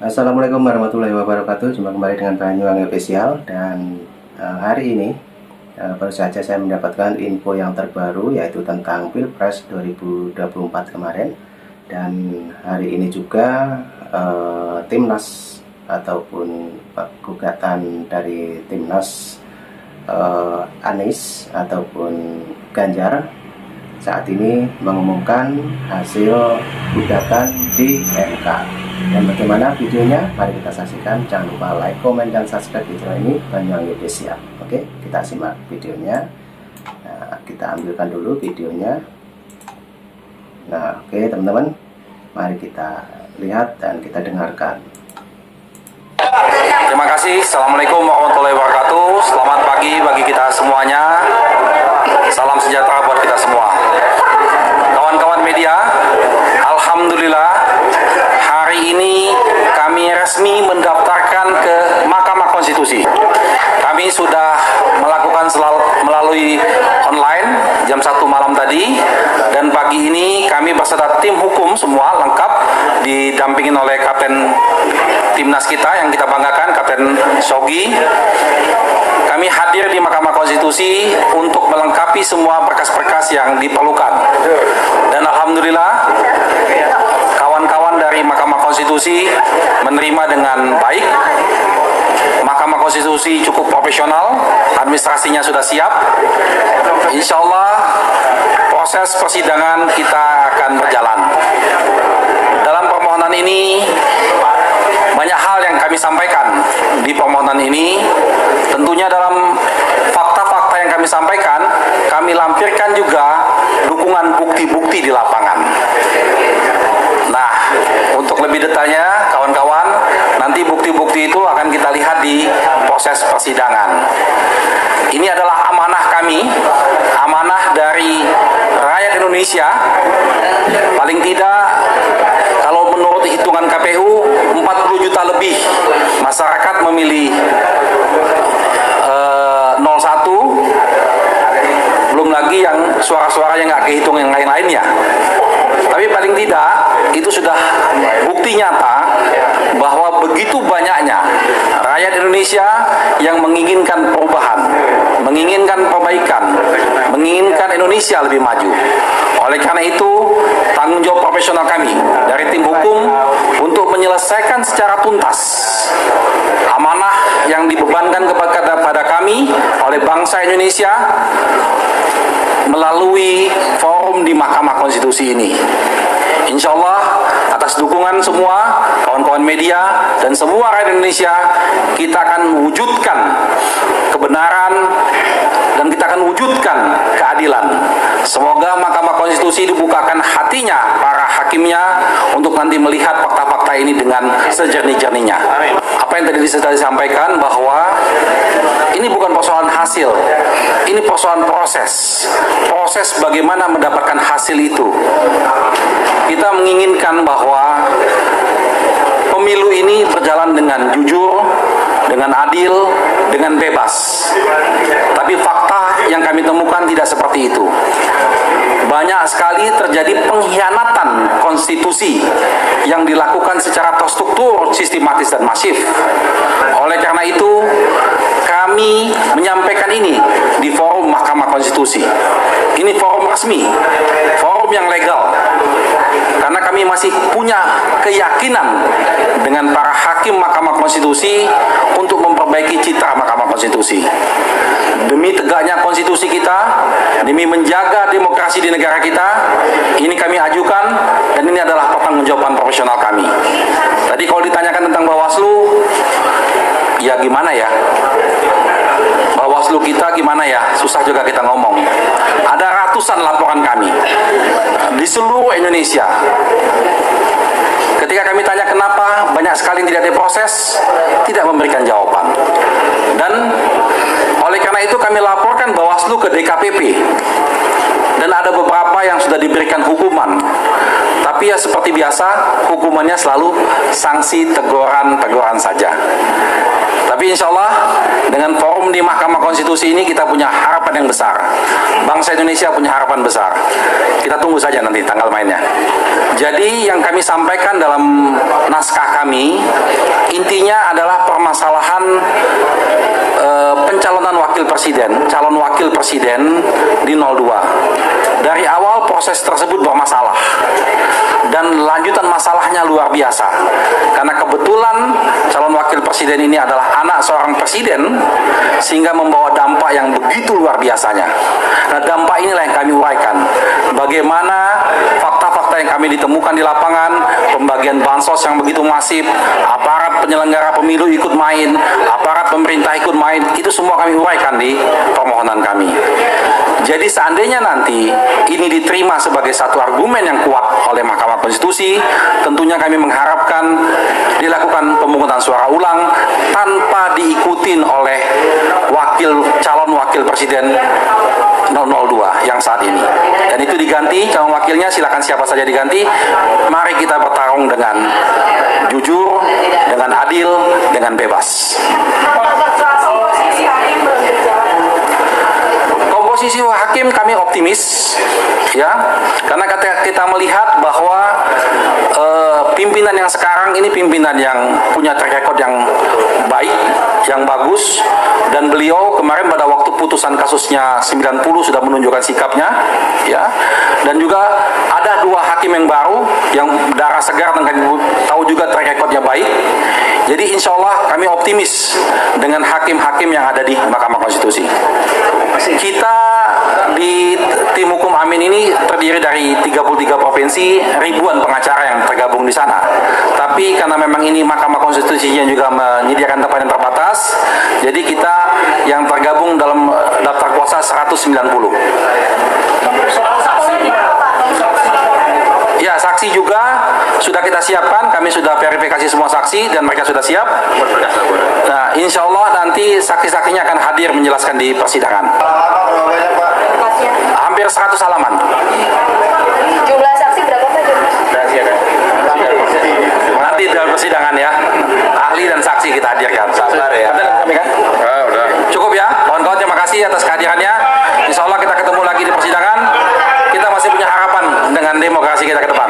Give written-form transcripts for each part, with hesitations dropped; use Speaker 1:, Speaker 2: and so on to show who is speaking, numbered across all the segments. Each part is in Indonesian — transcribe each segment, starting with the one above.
Speaker 1: Assalamualaikum warahmatullahi wabarakatuh. Jumpa kembali dengan Banyuwangi Official. Dan hari ini baru saja saya mendapatkan info yang terbaru, yaitu tentang Pilpres 2024 kemarin. Dan hari ini juga Timnas ataupun gugatan dari Timnas Anies ataupun Ganjar saat ini mengumumkan hasil gugatan di MK. Dan bagaimana videonya? Mari kita saksikan. Jangan lupa like, komen, dan subscribe di channel ini, Banyuwangi Official. Oke, kita simak videonya. Nah, kita ambilkan dulu videonya. Nah, oke teman-teman, mari kita lihat dan kita dengarkan.
Speaker 2: Terima kasih. Assalamualaikum warahmatullahi wabarakatuh. Selamat pagi bagi kita semuanya. Salam sejahtera buat kita semua. Kawan-kawan media, alhamdulillah hari ini kami resmi mendaftarkan ke Mahkamah Konstitusi. Kami sudah melakukan melalui online jam 1 malam tadi, dan pagi ini kami beserta tim hukum semua lengkap didampingin oleh Kapten Timnas kita yang kita banggakan, Kapten Shogi. Kami hadir di Mahkamah Konstitusi untuk melengkapi semua berkas-berkas yang diperlukan. Dan alhamdulillah kawan-kawan dari Mahkamah Konstitusi menerima dengan baik. Mahkamah Konstitusi cukup profesional, administrasinya sudah siap. Insya Allah proses persidangan kita akan berjalan. Dalam permohonan ini banyak hal yang kami sampaikan di permohonan ini. Tentunya dalam fakta-fakta yang kami sampaikan, kami lampirkan juga dukungan bukti-bukti di lapangan. Nah, untuk lebih detailnya, kawan-kawan, nanti bukti-bukti itu akan kita lihat di proses persidangan. Ini adalah amanah kami, amanah dari rakyat Indonesia. Paling tidak, kalau menurut hitungan KPU, 40 juta lebih masyarakat memilih 01, belum lagi yang suara-suara yang nggak kehitung yang lain-lainnya. Tapi paling tidak, itu sudah bukti nyata bahwa begitu banyaknya rakyat Indonesia yang menginginkan perubahan, menginginkan perbaikan, menginginkan Indonesia lebih maju. Oleh karena itu, tanggung jawab profesional kami dari tim hukum untuk menyelesaikan secara tuntas amanah yang dibebankan kepada kami oleh bangsa Indonesia melalui forum di Mahkamah Konstitusi ini. Insya Allah atas dukungan semua kawan-kawan media dan semua rakyat Indonesia, kita akan wujudkan kebenaran dan kita akan wujudkan keadilan. Semoga Mahkamah Konstitusi dibukakan hatinya para hakimnya untuk nanti melihat fakta-fakta ini dengan sejernih-jernihnya. Apa yang tadi sudah disampaikan bahwa ini bukan persoalan hasil, ini persoalan proses. Proses bagaimana mendapatkan hasil itu. Kita menginginkan bahwa pemilu ini berjalan dengan jujur, dengan adil, dengan bebas. Tapi fakta yang kami temukan tidak seperti itu. Banyak sekali terjadi pengkhianatan konstitusi yang dilakukan secara terstruktur, sistematis, dan masif. Oleh karena itu, kami menyampaikan ini di forum Mahkamah Konstitusi. Ini forum resmi, forum yang legal. Karena kami masih punya keyakinan dengan para hakim Mahkamah Konstitusi untuk memperbaiki citra Mahkamah Konstitusi. Demi tegaknya konstitusi kita, demi menjaga demokrasi di negara kita, ini kami ajukan dan ini adalah pertanggungjawaban profesional kami. Tadi kalau ditanyakan tentang Bawaslu, ya gimana ya? Bawaslu kita gimana ya? Susah juga kita ngomong. Ada ratusan laporan kami di seluruh Indonesia. Ketika kami tanya kenapa banyak sekali yang tidak diproses, tidak memberikan jawaban. Dan oleh karena itu kami laporkan Bawaslu ke DKPP. Dan ada beberapa yang sudah diberikan hukuman. Tapi Tapi ya seperti biasa, hukumannya selalu sanksi teguran saja. Tapi insya Allah dengan forum di Mahkamah Konstitusi ini kita punya harapan yang besar. Bangsa Indonesia punya harapan besar. Kita tunggu saja nanti tanggal mainnya. Jadi yang kami sampaikan dalam naskah kami, intinya adalah permasalahan pencalonan calon wakil presiden di 02. Dari awal proses tersebut bermasalah dan lanjutan masalahnya luar biasa. Karena kebetulan calon wakil presiden ini adalah anak seorang presiden, sehingga membawa dampak yang begitu luar biasanya. Nah, dampak inilah yang kami uraikan. Bagaimana fakta-fakta yang kami ditemukan di lapangan, pembagian bansos yang begitu masif, aparat penyelenggara pemilu ikut main, aparat pemerintah ikut main, itu semua kami uraikan di permohonan kami. Jadi seandainya nanti ini diterima sebagai satu argumen yang kuat oleh Mahkamah Konstitusi, tentunya kami mengharapkan dilakukan pemungutan suara ulang tanpa diikutin oleh calon wakil presiden 002 yang saat ini. Dan itu diganti, calon wakilnya silakan siapa saja diganti. Mari kita bertarung dengan jujur, dengan adil, dengan bebas. Komposisi hakim kami optimis, ya, karena kita melihat bahwa pimpinan yang sekarang ini pimpinan yang punya track record yang baik, yang bagus, dan beliau kemarin pada waktu putusan kasusnya 90 sudah menunjukkan sikapnya, ya, dan juga ada 2 hakim yang baru yang darah segar dan kami tahu juga track recordnya baik. Jadi insya Allah kami optimis dengan hakim-hakim yang ada di Mahkamah Konstitusi. Kita di tim hukum Amin ini terdiri dari 33 provinsi, ribuan pengacara yang tergabung di sana. Tapi karena memang ini Mahkamah Konstitusinya juga menyediakan tempat yang terbatas, jadi kita yang tergabung dalam daftar kuasa 190. Ya, saksi juga sudah kita siapkan, kami sudah verifikasi semua saksi dan mereka sudah siap. Nah, insya Allah nanti saksi-saksinya akan hadir menjelaskan di persidangan. Hampir 100 halaman.
Speaker 3: Jumlah saksi berapa Pak?
Speaker 2: Nanti dalam persidangan ya, ahli dan saksi kita hadirkan. Sabar ya.
Speaker 4: Udah.
Speaker 2: Cukup ya, kawan-kawan, terima kasih atas kehadirannya. Insya Allah kita ketemu lagi di persidangan. Kita masih punya harapan dengan demokrasi kita ke depan.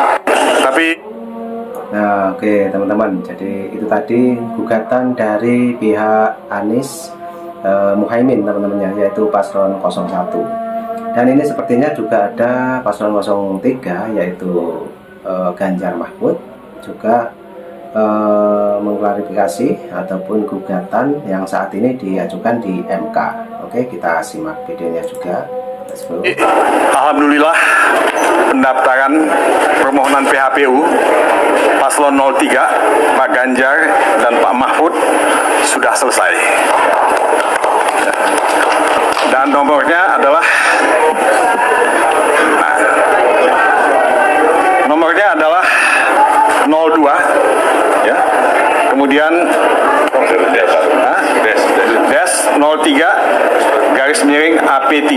Speaker 1: Nah, oke teman-teman, jadi itu tadi gugatan dari pihak Anies Muhaimin teman-temannya, yaitu paslon 01. Dan ini sepertinya juga ada paslon 03, yaitu Ganjar Mahfud, juga mengklarifikasi ataupun gugatan yang saat ini diajukan di MK. Oke, kita simak videonya juga.
Speaker 4: Alhamdulillah, pendaftaran permohonan PHPU paslon 03 Pak Ganjar dan Pak Mahfud sudah selesai. Dan nomornya adalah nomornya adalah 02 ya. Kemudian Des 03 garis miring AP3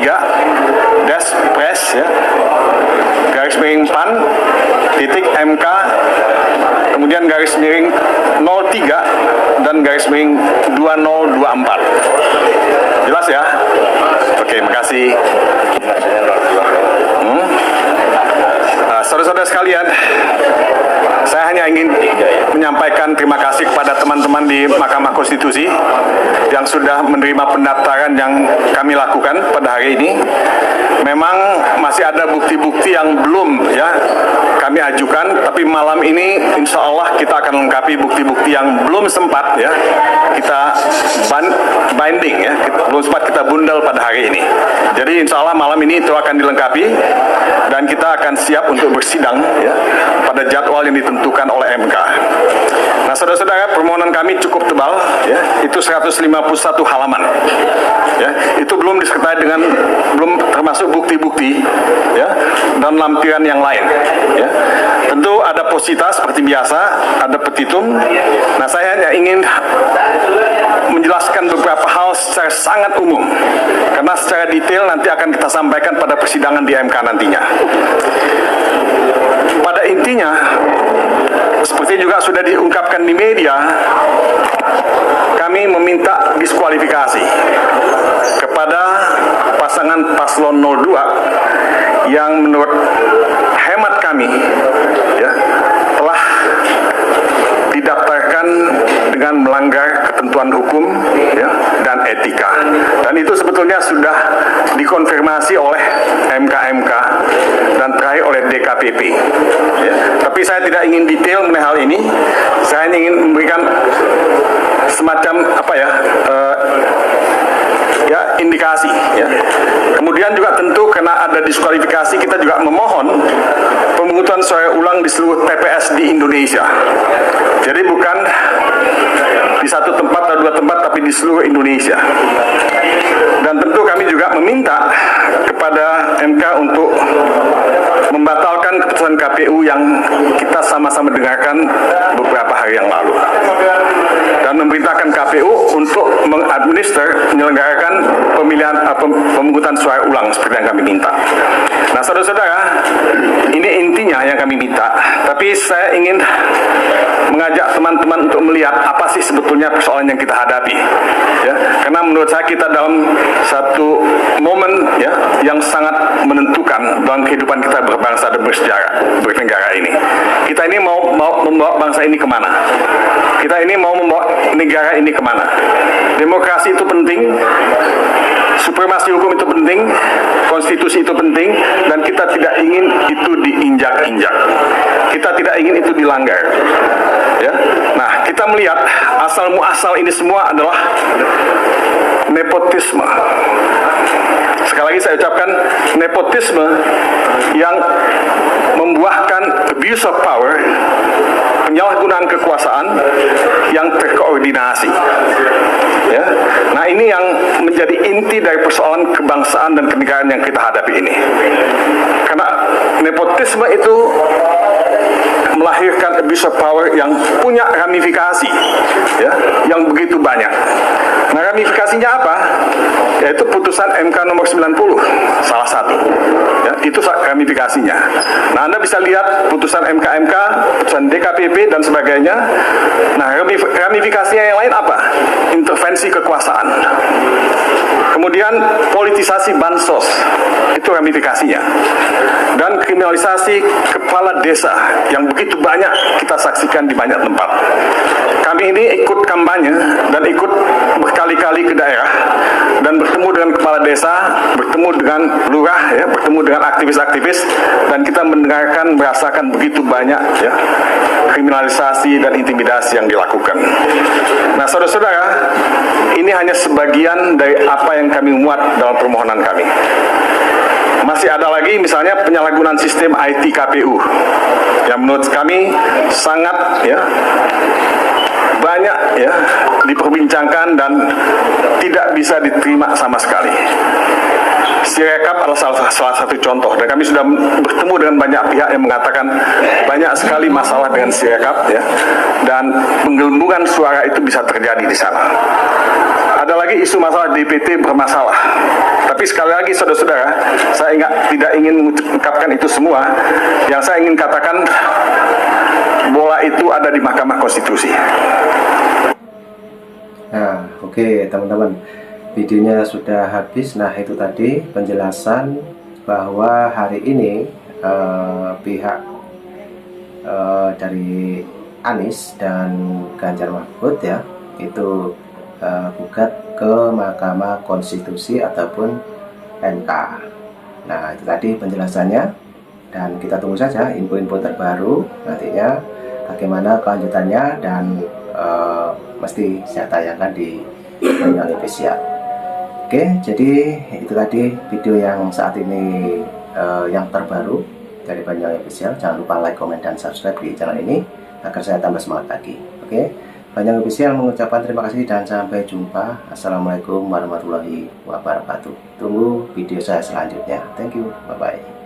Speaker 4: Des Pres ya, garis miring PAN titik MK, kemudian garis miring 03 dan garis miring 2024. Jelas ya? Oke, makasih. Saudara-saudara sekalian, saya hanya ingin menyampaikan terima kasih kepada teman-teman di Mahkamah Konstitusi yang sudah menerima pendaftaran yang kami lakukan pada hari ini. Memang masih ada bukti-bukti yang belum ya kami ajukan, tapi malam ini insya Allah kita akan lengkapi bukti-bukti yang belum sempat ya kita binding ya, belum sempat kita bundel pada hari ini. Jadi insya Allah malam ini itu akan dilengkapi dan kita akan siap untuk bersidang ya pada jadwal yang ditentukan oleh MK. Nah, saudara-saudara, permohonan kami cukup tebal ya, itu 151 halaman. Ya, itu belum disertai dengan belum termasuk bukti-bukti ya dan lampiran yang lain ya. Tentu ada posita seperti biasa, ada petitum. Nah, saya hanya ingin menjelaskan beberapa hal secara sangat umum karena secara detail nanti akan kita sampaikan pada persidangan di MK nantinya. Pada intinya Tapi juga sudah diungkapkan di media, kami meminta diskualifikasi kepada pasangan paslon 02 yang menurut hemat kami ya, telah didaftarkan dengan melanggar ketentuan hukum ya, dan etika. Dan itu sebetulnya sudah dikonfirmasi oleh MK-MK dan terakhir oleh DKPP. Ya. Tapi saya tidak ingin detail mengenai hal ini. Saya ingin memberikan semacam indikasi. Ya. Kemudian juga tentu karena ada diskualifikasi, kita juga memohon pemungutan suara ulang di seluruh TPS di Indonesia. Jadi bukan di satu tempat atau dua tempat, tapi di seluruh Indonesia. Dan tentu kami juga meminta kepada MK untuk membatalkan keputusan KPU yang kita sama-sama dengarkan beberapa hari yang lalu, dan memerintahkan KPU untuk mengadminister, menyelenggarakan pemilihan pemungutan suara ulang seperti yang kami minta. Nah, saudara-saudara, ini intinya yang kami minta. Tapi saya ingin mengajak teman-teman untuk melihat apa sih sebetulnya persoalan yang kita hadapi. Ya, karena menurut saya kita dalam satu momen ya yang sangat menentukan dalam kehidupan kita berbangsa dan bernegara ini. Kita ini mau membawa bangsa ini kemana? Kita ini mau membawa negara ini kemana? Demokrasi itu penting, supremasi hukum itu penting, konstitusi itu penting, dan kita tidak ingin itu diinjak-injak. Kita tidak ingin itu dilanggar. Ya. Nah, kita melihat asal muasal ini semua adalah nepotisme. Sekali lagi saya ucapkan, nepotisme yang membuahkan abuse of power, penyalahgunaan kekuasaan yang terkoordinasi. Ya. Nah, ini yang menjadi inti dari persoalan kebangsaan dan kenegaraan yang kita hadapi ini. Karena nepotisme itu melahirkan abuse of power yang punya ramifikasi, ya, yang begitu banyak. Nah, ramifikasinya apa? Yaitu putusan MK nomor 90, salah satu. Ya, itu ramifikasinya. Nah, Anda bisa lihat putusan MK-MK, putusan DKPP, dan sebagainya. Nah, ramifikasinya yang lain apa? Intervensi kekuasaan. Kemudian politisasi bansos, itu ramifikasinya. Dan kriminalisasi kepala desa yang begitu banyak kita saksikan di banyak tempat. Kami ini ikut kampanye dan ikut berkali-kali ke daerah dan bertemu dengan kepala desa, bertemu dengan lurah, ya, bertemu dengan aktivis-aktivis, dan kita mendengarkan, merasakan begitu banyak ya, kriminalisasi dan intimidasi yang dilakukan. Nah, saudara-saudara, ini hanya sebagian dari apa yang kami muat dalam permohonan kami. Masih ada lagi misalnya penyalahgunaan sistem IT KPU yang menurut kami sangat ya banyak ya diperbincangkan dan tidak bisa diterima sama sekali. Sirekap adalah salah satu contoh, dan kami sudah bertemu dengan banyak pihak yang mengatakan banyak sekali masalah dengan Sirekap ya, dan penggelembungan suara itu bisa terjadi di sana. Ada lagi isu masalah DPT bermasalah. Tapi sekali lagi saudara-saudara, saya tidak ingin mengungkapkan itu semua. Yang saya ingin katakan, bola itu ada di Mahkamah Konstitusi.
Speaker 1: Nah, oke teman-teman, videonya sudah habis. Nah, itu tadi penjelasan bahwa hari ini pihak dari Anies dan Ganjar Mahfud ya, itu gugat ke Mahkamah Konstitusi ataupun MK. Nah, itu tadi penjelasannya, dan kita tunggu saja info-info terbaru nantinya bagaimana kelanjutannya, dan mesti saya tayangkan di Banyuwangi Official. Oke, jadi itu tadi video yang saat ini yang terbaru dari Banyuwangi Official. Jangan lupa like, komen, dan subscribe di channel ini agar saya tambah semangat lagi. Oke, Banyuwangi Official mengucapkan terima kasih dan sampai jumpa. Assalamualaikum warahmatullahi wabarakatuh. Tunggu video saya selanjutnya. Thank you, bye bye.